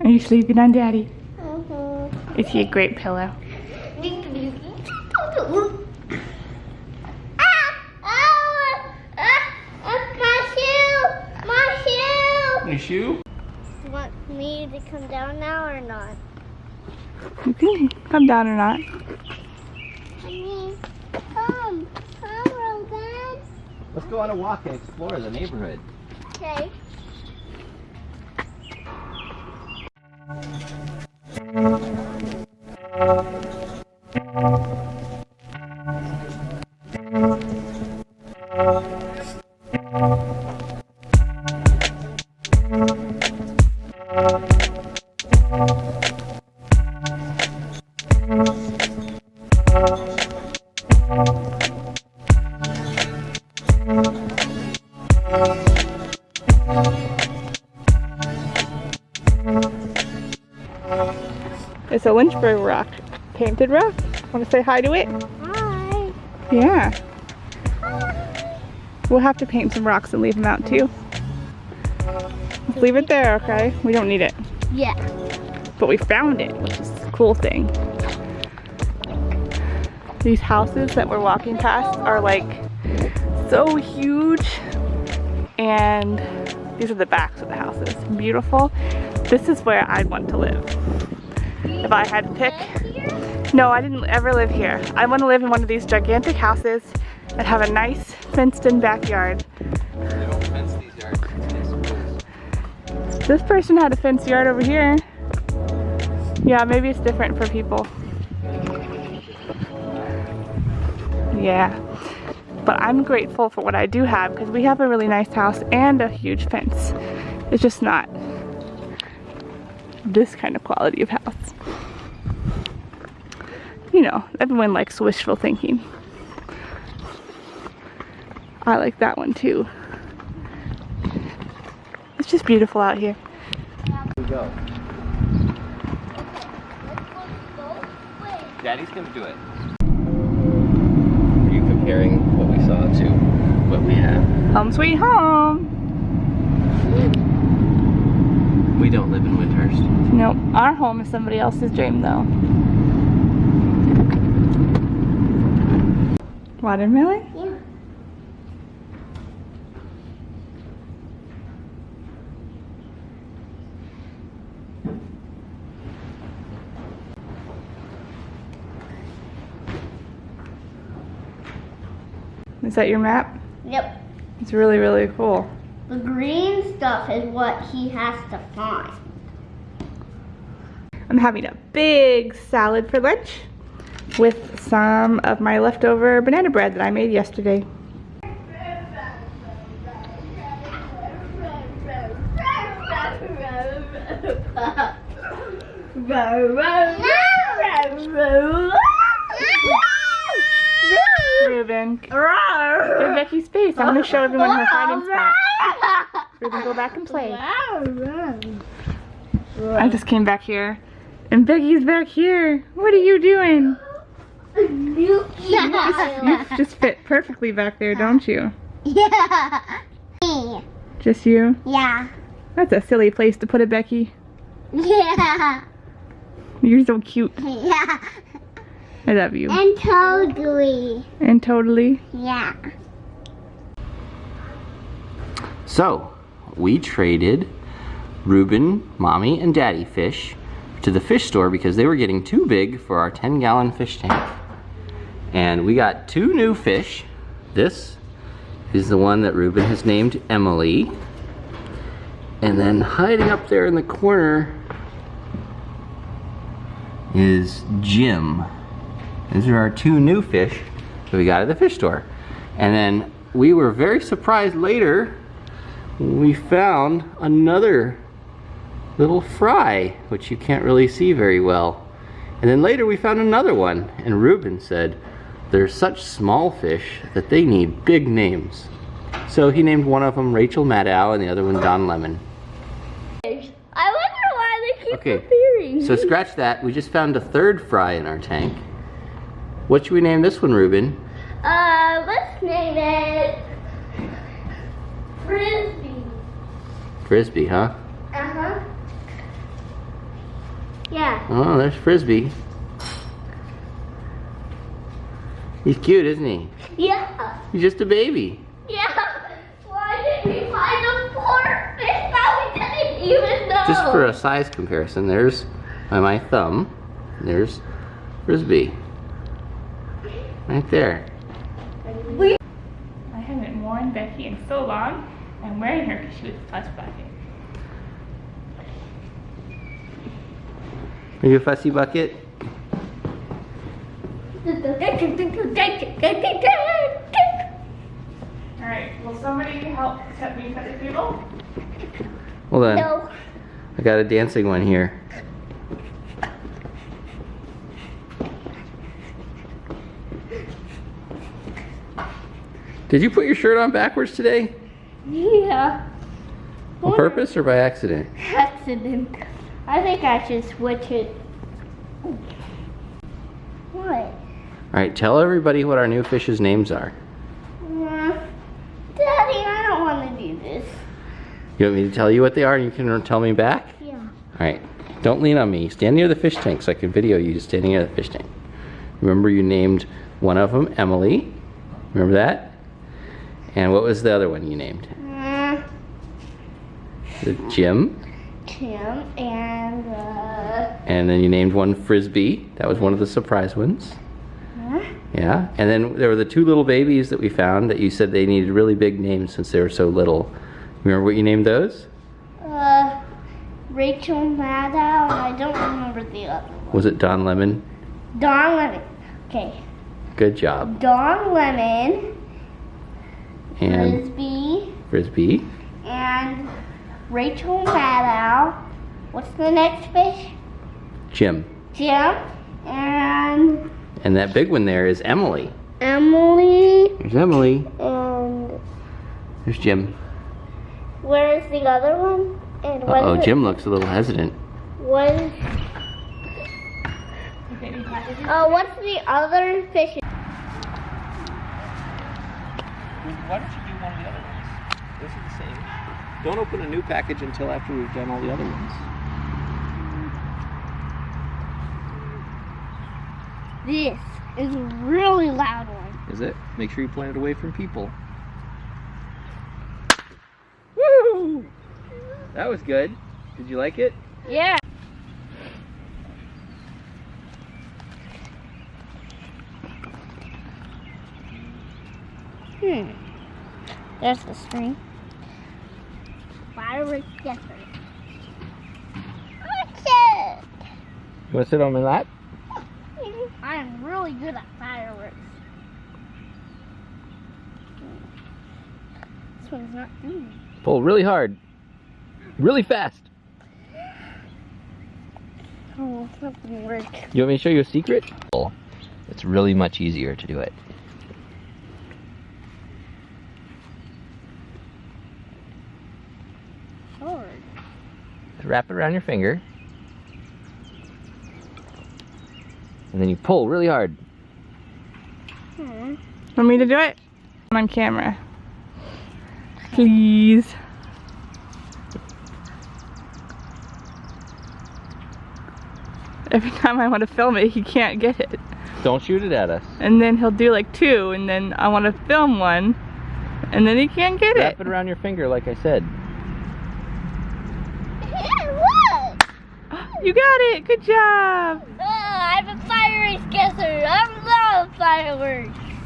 Are you sleeping on Daddy? Is he a great pillow? Your shoe? You want me to come down now or not? You can come down or not. Honey, come, Rogan. Let's go on a walk and explore the neighborhood. Okay. It's a Lynchburg rock. Painted rock. Want to say hi to it? Hi. Yeah. We'll have to paint some rocks and leave them out too. Let's leave it there, okay? We don't need it. Yeah. But we found it, which is a cool thing. These houses that we're walking past are like so huge. And these are the backs of the houses. Beautiful. This is where I'd want to live. If I had to pick. No, I didn't ever live here. I want to live in one of these gigantic houses that have a nice fenced-in backyard. They don't fence these yards. This person had a fenced yard over here. Yeah, maybe it's different for people. Yeah. But I'm grateful for what I do have because we have a really nice house and a huge fence. It's just not this kind of quality of house. You know, everyone likes wishful thinking. I like that one too. It's just beautiful out here. Here we go. Daddy's gonna do it. Are you comparing what we saw to what we have? Home sweet home. We don't live in Windhurst. Nope, our home is somebody else's dream though. Watermelon? Yeah. Is that your map? Yep. It's really, really cool. The green stuff is what he has to find. I'm having a big salad for lunch with some of my leftover banana bread that I made yesterday. Ruben, give Becky space. I'm going to show everyone her hiding spot. Ruben, go back and play. I just came back here. And Becky's back here. What are you doing? You just fit perfectly back there, don't you? Yeah. Just you? Yeah. That's a silly place to put it, Becky. Yeah. You're so cute. Yeah. I love you. And totally. And totally. Yeah. So, we traded Reuben, Mommy, and Daddy fish to the fish store because they were getting too big for our 10-gallon fish tank. And we got 2 new fish. This is the one that Reuben has named Emily. And then hiding up there in the corner is Jim. These are our 2 new fish that we got at the fish store. And then we were very surprised later when we found another little fry, which you can't really see very well. And then later we found another one, and Reuben said they're such small fish that they need big names. So he named one of them Rachel Maddow and the other one Don Lemon. I wonder why they keep Okay, appearing. so scratch that. We just found a 3rd fry in our tank. What should we name this one, Reuben? Let's name it Frisbee. Frisbee, huh? Uh-huh. Yeah. Oh, there's Frisbee. He's cute, isn't he? Yeah. He's just a baby. Yeah. Why did we find a poor fish that we didn't even know? Just for a size comparison, there's by my thumb, there's Frisbee. Right there. I haven't worn Becky in so long. I'm wearing her because she was a fuss bucket. Are you a fussy bucket? Alright, will somebody help set me at the table? Hold on. No. I got a dancing one here. Did you put your shirt on backwards today? Yeah. On purpose or by accident? Accident. I think I should switch it. What? Alright, tell everybody what our new fish's names are. Daddy, I don't want to do this. You want me to tell you what they are and you can tell me back? Yeah. Alright, don't lean on me. Stand near the fish tank so I can video you standing near the fish tank. Remember you named one of them Emily. Remember that? And what was the other one you named? Jim. Tim and And then you named one Frisbee. That was one of the surprise ones. Yeah. And then there were the two little babies that we found that you said they needed really big names since they were so little. Remember what you named those? Rachel Maddow, and I don't remember the other one. Was it Don Lemon? Don Lemon. Okay. Good job. Don Lemon, And Frisbee. and Rachel Maddow. What's the next fish? Jim. Jim, and And that big one there is Emily. Emily, There's Emily. and There's Jim. where's the other one? And what Uh-oh, is it? Jim looks a little hesitant. What is, Okay, any packages? what's the other fish? Why don't you do one of the other ones? Those are the same. Don't open a new package until after we've done all the other ones. This is a really loud one. Is it? Make sure you point it away from people. Woo! That was good. Did you like it? Yeah. There's the string. Fireworks guesser. Watch You want to sit on my lap? it! I am really good at fireworks. This one's not doing it. Pull really hard. Really fast. Oh, it's not gonna work. You want me to show you a secret? It's really much easier to do it. Hard. Wrap it around your finger. And then you pull really hard. Want me to do it? I'm on camera. Please. Every time I want to film it, he can't get it. Don't shoot it at us. And then he'll do like two, and then I want to film one, and then he can't get Wrap it. it around your finger like I said. What? You got it! Good job! I'm a fireworks guesser. I love fireworks.